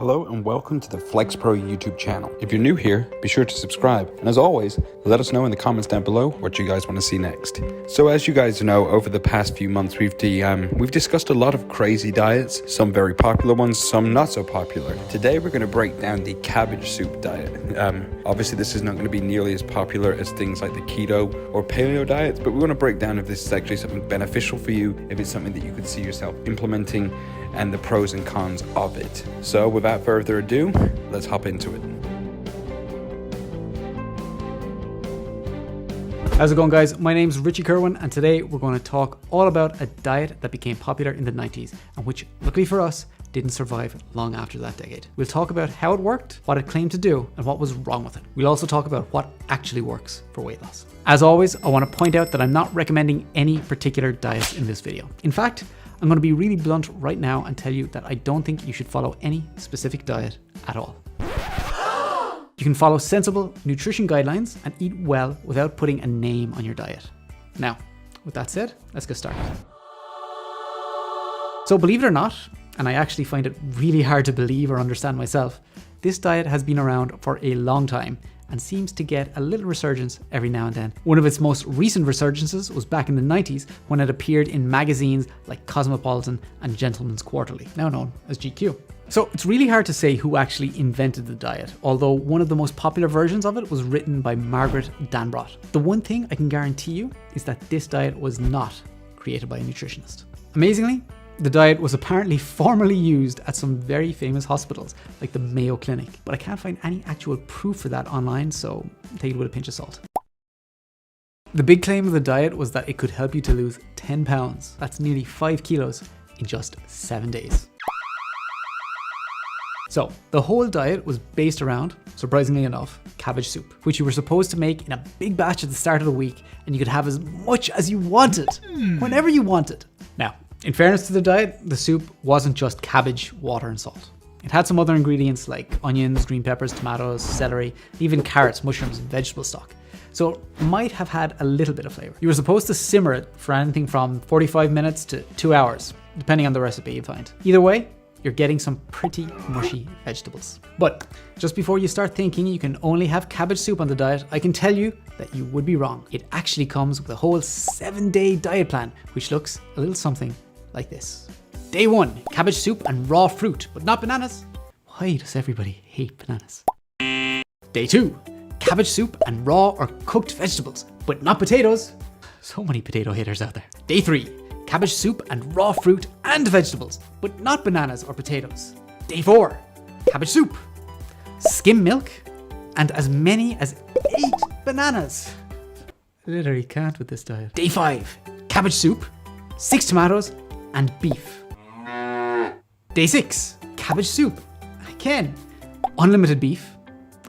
Hello and welcome to the FlexPro YouTube channel. If you're new here, be sure to subscribe. And as always, let us know in the comments down below what you guys want to see next. So as you guys know, over the past few months, we've discussed a lot of crazy diets, some very popular ones, some not so popular. Today, we're going to break down the cabbage soup diet. Obviously, this is not going to be nearly as popular as things like the keto or paleo diets, but we want to break down if this is actually something beneficial for you, if it's something that you could see yourself implementing, and the pros and cons of it. So without further ado, let's hop into it. How's it going, guys? My name's Richie Kerwin, and today we're going to talk all about a diet that became popular in the 90s and which, luckily for us, didn't survive long after that decade. We'll talk about how it worked, what it claimed to do, and what was wrong with it. We'll also talk about what actually works for weight loss. As always, I want to point out that I'm not recommending any particular diets in this video. In fact, I'm going to be really blunt right now and tell you that I don't think you should follow any specific diet at all. You can follow sensible nutrition guidelines and eat well without putting a name on your diet. Now, with that said, let's get started. So believe it or not, and I actually find it really hard to believe or understand myself, this diet has been around for a long time and seems to get a little resurgence every now and then. One of its most recent resurgences was back in the 90s when it appeared in magazines like Cosmopolitan and Gentleman's Quarterly, now known as GQ. So it's really hard to say who actually invented the diet, although one of the most popular versions of it was written by Margaret Danbrot. The one thing I can guarantee you is that this diet was not created by a nutritionist. Amazingly, the diet was apparently formerly used at some very famous hospitals, like the Mayo Clinic, but I can't find any actual proof for that online, so take it with a pinch of salt. The big claim of the diet was that it could help you to lose 10 pounds, that's nearly 5 kilos, in just 7 days. So, the whole diet was based around, surprisingly enough, cabbage soup, which you were supposed to make in a big batch at the start of the week, and you could have as much as you wanted, whenever you wanted. Now, in fairness to the diet, the soup wasn't just cabbage, water, and salt. It had some other ingredients like onions, green peppers, tomatoes, celery, even carrots, mushrooms, and vegetable stock. So it might have had a little bit of flavor. You were supposed to simmer it for anything from 45 minutes to 2 hours, depending on the recipe you find. Either way, you're getting some pretty mushy vegetables. But just before you start thinking you can only have cabbage soup on the diet, I can tell you that you would be wrong. It actually comes with a whole 7-day diet plan, which looks a little something like this. Day 1, cabbage soup and raw fruit, but not bananas. Why does everybody hate bananas? Day 2, cabbage soup and raw or cooked vegetables, but not potatoes. So many potato haters out there. Day 3, cabbage soup and raw fruit and vegetables, but not bananas or potatoes. Day 4, cabbage soup, skim milk, and as many as 8 bananas. I literally can't with this diet. Day 5, cabbage soup, 6 tomatoes, and beef. Day 6, cabbage soup. Again, unlimited beef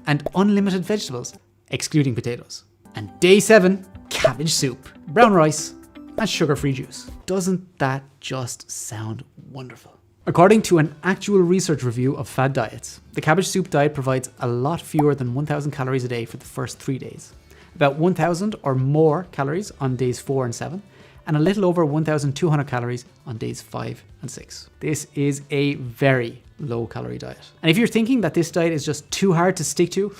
and unlimited vegetables, excluding potatoes. And day 7, cabbage soup, brown rice, and sugar-free juice. Doesn't that just sound wonderful? According to an actual research review of fad diets, the cabbage soup diet provides a lot fewer than 1,000 calories a day for the first 3 days. About 1,000 or more calories on days 4 and 7, and a little over 1,200 calories on days 5 and 6. This is a very low calorie diet. And if you're thinking that this diet is just too hard to stick to,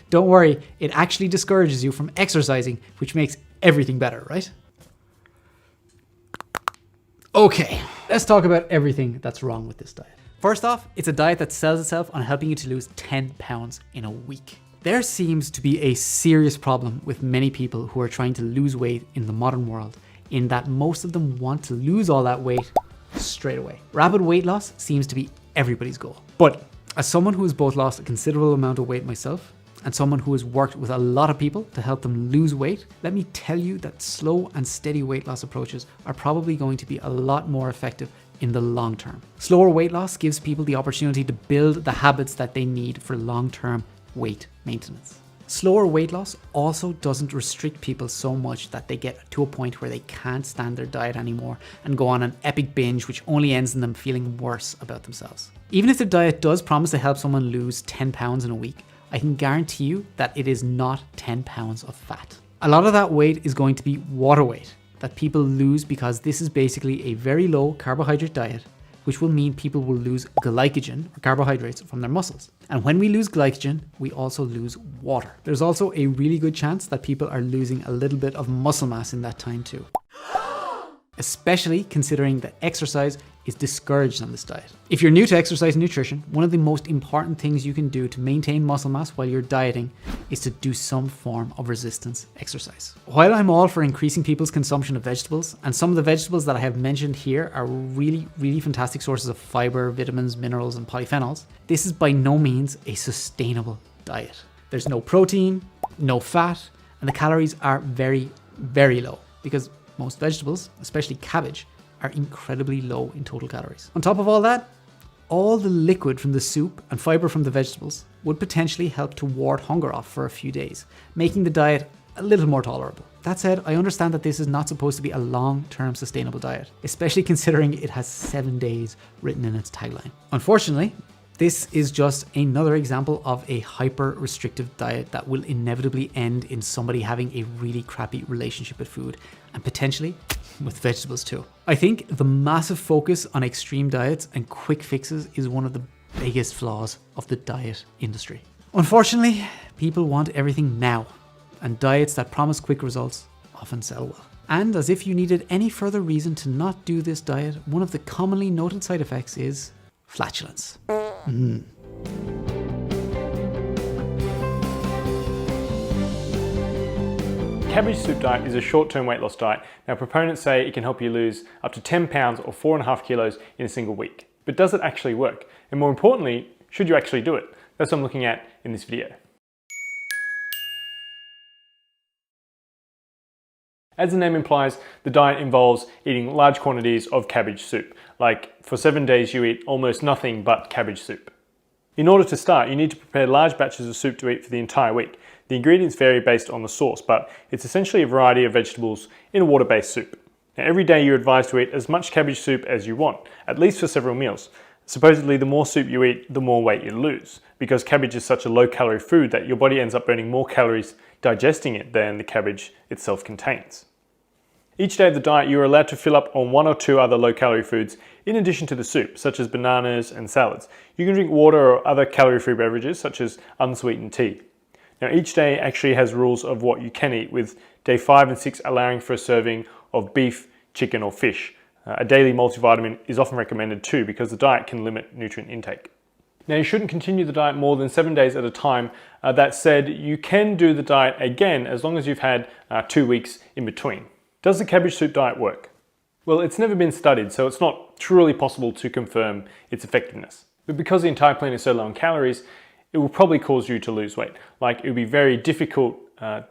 don't worry, it actually discourages you from exercising, which makes everything better, right? Okay, let's talk about everything that's wrong with this diet. First off, it's a diet that sells itself on helping you to lose 10 pounds in a week. There seems to be a serious problem with many people who are trying to lose weight in the modern world, in that most of them want to lose all that weight straight away. Rapid weight loss seems to be everybody's goal. But as someone who has both lost a considerable amount of weight myself, and someone who has worked with a lot of people to help them lose weight, let me tell you that slow and steady weight loss approaches are probably going to be a lot more effective in the long term. Slower weight loss gives people the opportunity to build the habits that they need for long-term weight maintenance. Slower weight loss also doesn't restrict people so much that they get to a point where they can't stand their diet anymore and go on an epic binge which only ends in them feeling worse about themselves. Even if the diet does promise to help someone lose 10 pounds in a week, I can guarantee you that it is not 10 pounds of fat. A lot of that weight is going to be water weight that people lose because this is basically a very low carbohydrate diet which will mean people will lose glycogen or carbohydrates from their muscles. And when we lose glycogen, we also lose water. There's also a really good chance that people are losing a little bit of muscle mass in that time too, especially considering that exercise is discouraged on this diet. If you're new to exercise and nutrition, one of the most important things you can do to maintain muscle mass while you're dieting is to do some form of resistance exercise. While I'm all for increasing people's consumption of vegetables, and some of the vegetables that I have mentioned here are really fantastic sources of fiber, vitamins, minerals, and polyphenols, this is by no means a sustainable diet. There's no protein, no fat, and the calories are very low because most vegetables, especially cabbage, are incredibly low in total calories. On top of all that, all the liquid from the soup and fiber from the vegetables would potentially help to ward hunger off for a few days, making the diet a little more tolerable. That said, I understand that this is not supposed to be a long-term sustainable diet, especially considering it has 7 days written in its tagline. Unfortunately, this is just another example of a hyper-restrictive diet that will inevitably end in somebody having a really crappy relationship with food, and potentially with vegetables too. I think the massive focus on extreme diets and quick fixes is one of the biggest flaws of the diet industry. Unfortunately, people want everything now, and diets that promise quick results often sell well. And as if you needed any further reason to not do this diet, one of the commonly noted side effects is flatulence. Cabbage soup diet is a short-term weight loss diet. Now, proponents say it can help you lose up to 10 pounds or 4.5 kilos in a single week. But does it actually work? And more importantly, should you actually do it? That's what I'm looking at in this video. As the name implies, the diet involves eating large quantities of cabbage soup. Like for 7 days you eat almost nothing but cabbage soup. In order to start, you need to prepare large batches of soup to eat for the entire week. The ingredients vary based on the source, but it's essentially a variety of vegetables in a water-based soup. Now, every day you're advised to eat as much cabbage soup as you want, at least for several meals. Supposedly, the more soup you eat, the more weight you lose, because cabbage is such a low-calorie food that your body ends up burning more calories digesting it than the cabbage itself contains. Each day of the diet, you are allowed to fill up on 1 or 2 other low-calorie foods in addition to the soup, such as bananas and salads. You can drink water or other calorie-free beverages, such as unsweetened tea. Now, each day actually has rules of what you can eat, with day 5 and 6 allowing for a serving of beef, chicken, or fish. A daily multivitamin is often recommended too, because the diet can limit nutrient intake. Now, you shouldn't continue the diet more than 7 days at a time. That said, you can do the diet again as long as you've had 2 weeks in between. Does the cabbage soup diet work? Well, it's never been studied, so it's not truly possible to confirm its effectiveness. But because the entire plan is so low in calories, it will probably cause you to lose weight. Like, it will be very difficult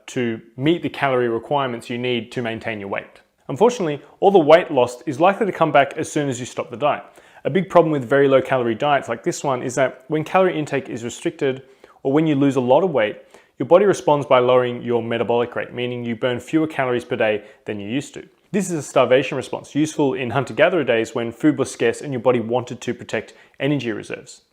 to meet the calorie requirements you need to maintain your weight. Unfortunately, all the weight lost is likely to come back as soon as you stop the diet. A big problem with very low calorie diets like this one is that when calorie intake is restricted, or when you lose a lot of weight, your body responds by lowering your metabolic rate, meaning you burn fewer calories per day than you used to. This is a starvation response, useful in hunter-gatherer days when food was scarce and your body wanted to protect energy reserves.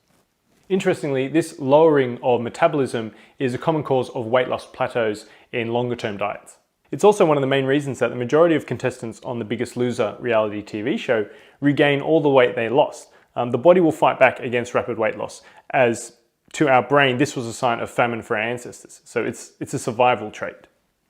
Interestingly, this lowering of metabolism is a common cause of weight loss plateaus in longer-term diets. It's also one of the main reasons that the majority of contestants on The Biggest Loser reality TV show regain all the weight they lost. The body will fight back against rapid weight loss, as to our brain, this was a sign of famine for our ancestors. So it's a survival trait.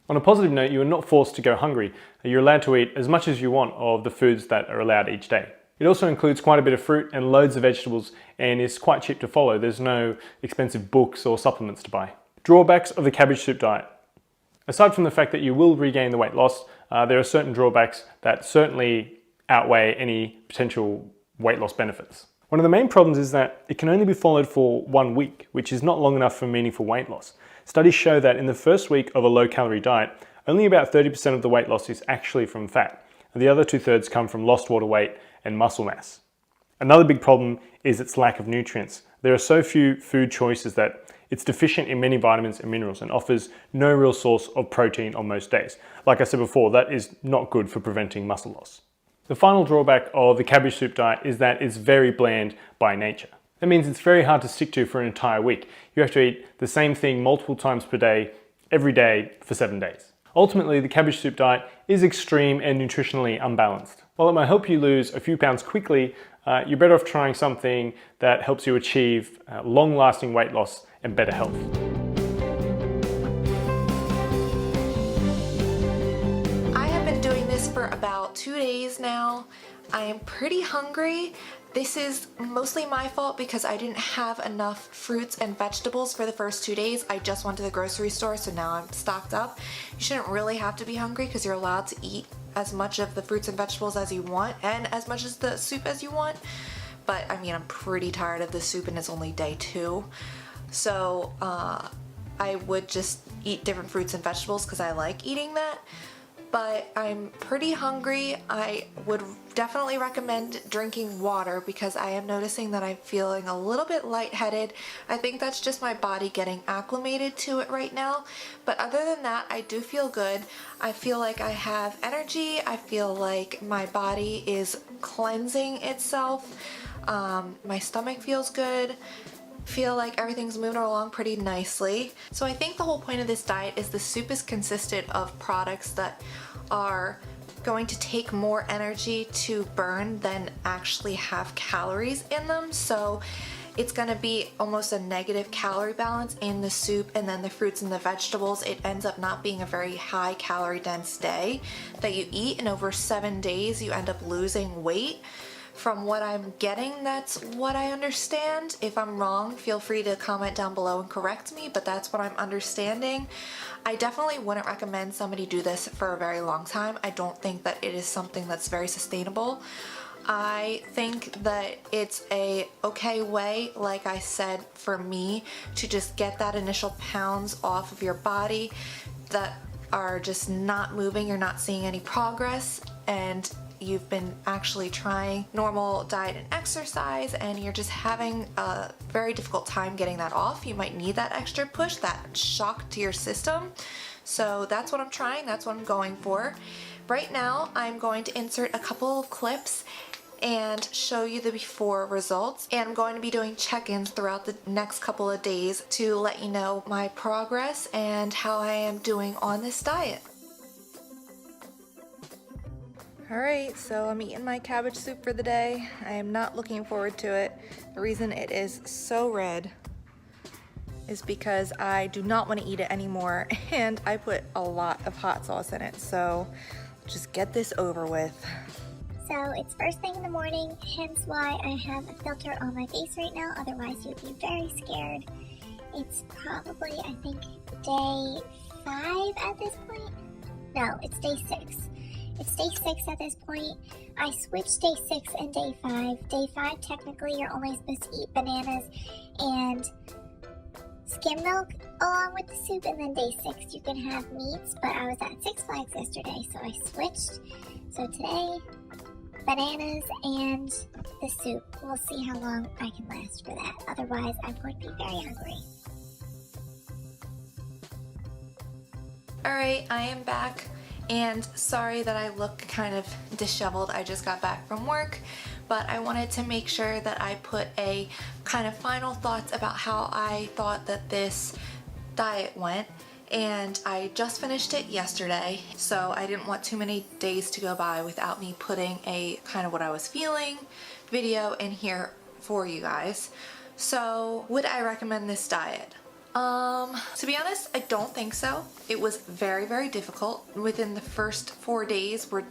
On a positive note, you are not forced to go hungry. You're allowed to eat as much as you want of the foods that are allowed each day. It also includes quite a bit of fruit and loads of vegetables, and is quite cheap to follow. There's no expensive books or supplements to buy. Drawbacks of the cabbage soup diet. Aside from the fact that you will regain the weight lost, there are certain drawbacks that certainly outweigh any potential weight loss benefits. One of the main problems is that it can only be followed for 1 week, which is not long enough for meaningful weight loss. Studies show that in the first week of a low-calorie diet, only about 30% of the weight loss is actually from fat, and the other 2/3 come from lost water weight and muscle mass. Another big problem is its lack of nutrients. There are so few food choices that it's deficient in many vitamins and minerals and offers no real source of protein on most days. Like I said before, that is not good for preventing muscle loss. The final drawback of the cabbage soup diet is that it's very bland by nature. That means it's very hard to stick to for an entire week. You have to eat the same thing multiple times per day, every day for 7 days. Ultimately, the cabbage soup diet is extreme and nutritionally unbalanced. While it might help you lose a few pounds quickly, you're better off trying something that helps you achieve long-lasting weight loss and better health. I have been doing this for about 2 days now. I am pretty hungry. This is mostly my fault because I didn't have enough fruits and vegetables for the first 2 days. I just went to the grocery store, so now I'm stocked up. You shouldn't really have to be hungry because you're allowed to eat as much of the fruits and vegetables as you want and as much as the soup as you want. But I mean, I'm pretty tired of the soup and it's only day 2. So I would just eat different fruits and vegetables because I like eating that. But I'm pretty hungry. I would definitely recommend drinking water because I am noticing that I'm feeling a little bit lightheaded. I think that's just my body getting acclimated to it right now. But other than that, I do feel good. I feel like I have energy. I feel like my body is cleansing itself. My stomach feels good. Feel like everything's moving along pretty nicely. So I think the whole point of this diet is the soup is consisted of products that are going to take more energy to burn than actually have calories in them. So it's going to be almost a negative calorie balance in the soup, and then the fruits and the vegetables, it ends up not being a very high calorie dense day that you eat, and over 7 days you end up losing weight. From what I'm getting, that's what I understand. If I'm wrong, feel free to comment down below and correct me, but that's what I'm understanding. I definitely wouldn't recommend somebody do this for a very long time. I don't think that it is something that's very sustainable. I think that it's a okay way, like I said, for me to just get that initial pounds off of your body that are just not moving, you're not seeing any progress, and you've been actually trying normal diet and exercise and you're just having a very difficult time getting that off. You might need that extra push, that shock to your system. So that's what I'm trying, that's what I'm going for. Right now, I'm going to insert a couple of clips and show you the before results. And I'm going to be doing check-ins throughout the next couple of days to let you know my progress and how I am doing on this diet. Alright, so I'm eating my cabbage soup for the day. I am not looking forward to it. The reason it is so red is because I do not want to eat it anymore, and I put a lot of hot sauce in it, so just get this over with. So it's first thing in the morning, hence why I have a filter on my face right now, otherwise you'd be very scared. It's probably, I think, day 5 at this point. No, it's day 6. It's day 6 at this point. I switched day 6 and day 5. Day 5, technically, you're only supposed to eat bananas and skim milk along with the soup, and then day 6 you can have meats, but I was at Six Flags yesterday, so I switched. So today, bananas and the soup. We'll see how long I can last for that. Otherwise, I'm going to be very hungry. Alright, I am back. And sorry that I look kind of disheveled. I just got back from work, but I wanted to make sure that I put a kind of final thoughts about how I thought that this diet went. And I just finished it yesterday, so I didn't want too many days to go by without me putting a kind of what I was feeling video in here for you guys. So would I recommend this diet? To be honest, I don't think so. It was very, very difficult. Within the first 4 days were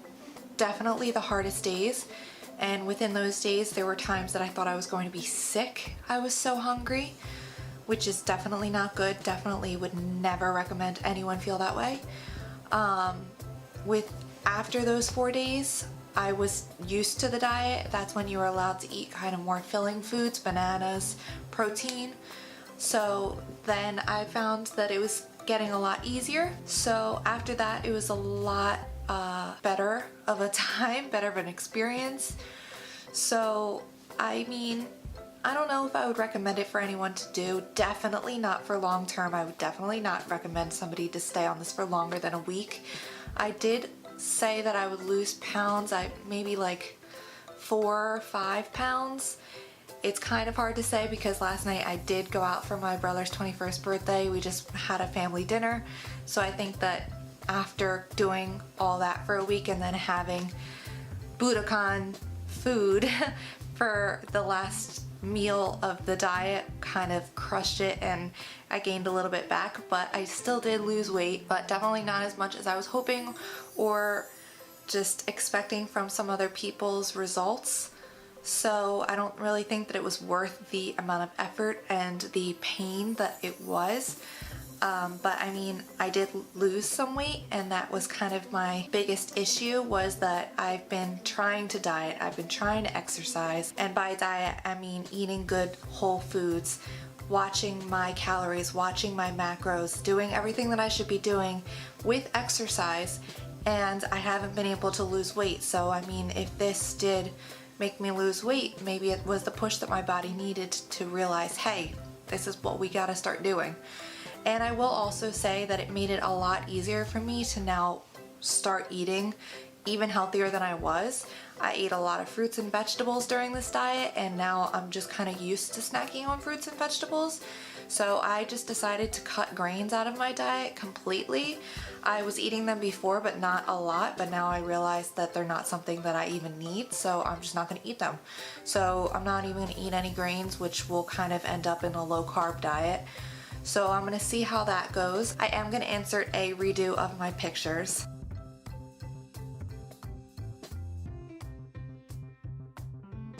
definitely the hardest days. And within those days, there were times that I thought I was going to be sick. I was so hungry, which is definitely not good. Definitely would never recommend anyone feel that way. After those 4 days, I was used to the diet. That's when you were allowed to eat kind of more filling foods, bananas, protein. So then I found that it was getting a lot easier. So after that, it was a lot better of a time, better of an experience. So I mean, I don't know if I would recommend it for anyone to do. Definitely not for long term. I would definitely not recommend somebody to stay on this for longer than a week. I did say that I would lose pounds, maybe like 4 or 5 pounds. It's kind of hard to say because last night I did go out for my brother's 21st birthday. We just had a family dinner. So I think that after doing all that for a week and then having Budokan food for the last meal of the diet kind of crushed it and I gained a little bit back, but I still did lose weight, but definitely not as much as I was hoping or just expecting from some other people's results. So I don't really think that it was worth the amount of effort and the pain that it was. But I mean, I did lose some weight, and that was kind of my biggest issue, was that I've been trying to diet, I've been trying to exercise, and by diet I mean eating good whole foods, watching my calories, watching my macros, doing everything that I should be doing with exercise, and I haven't been able to lose weight. So I mean, if this did make me lose weight, maybe it was the push that my body needed to realize, hey, this is what we gotta start doing. And I will also say that it made it a lot easier for me to now start eating even healthier than I was. I ate a lot of fruits and vegetables during this diet, and now I'm just kind of used to snacking on fruits and vegetables. So I just decided to cut grains out of my diet completely. I was eating them before, but not a lot, but now I realize that they're not something that I even need, so I'm just not gonna eat them. So I'm not even gonna eat any grains, which will kind of end up in a low carb diet. So I'm gonna see how that goes. I am gonna insert a redo of my pictures.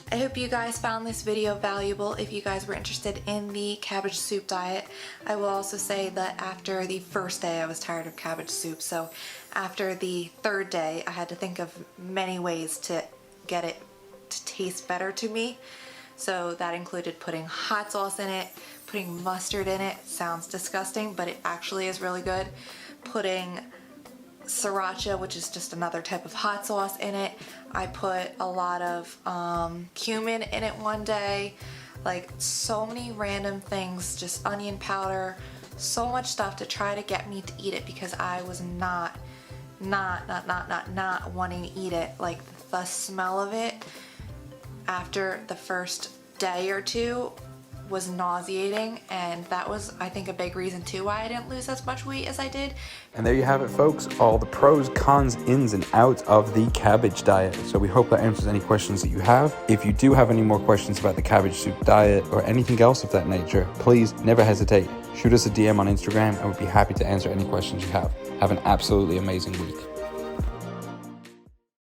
I hope you guys found this video valuable. If you guys were interested in the cabbage soup diet, I will also say that after the first day I was tired of cabbage soup, so after the third day I had to think of many ways to get it to taste better to me. So that included putting hot sauce in it, putting mustard in it. Sounds disgusting, but it actually is really good. Putting sriracha, which is just another type of hot sauce, in it. I put a lot of cumin in it one day. Like, so many random things, just onion powder, so much stuff to try to get me to eat it, because I was not wanting to eat it. Like, the smell of it after the first day or two was nauseating, and that was, I think, a big reason too why I didn't lose as much weight as I did. And there you have it, folks, all the pros, cons, ins and outs of the cabbage diet. So we hope that answers any questions that you have. If you do have any more questions about the cabbage soup diet or anything else of that nature, please never hesitate. Shoot us a DM on Instagram and we'd be happy to answer any questions you have. Have an absolutely amazing week.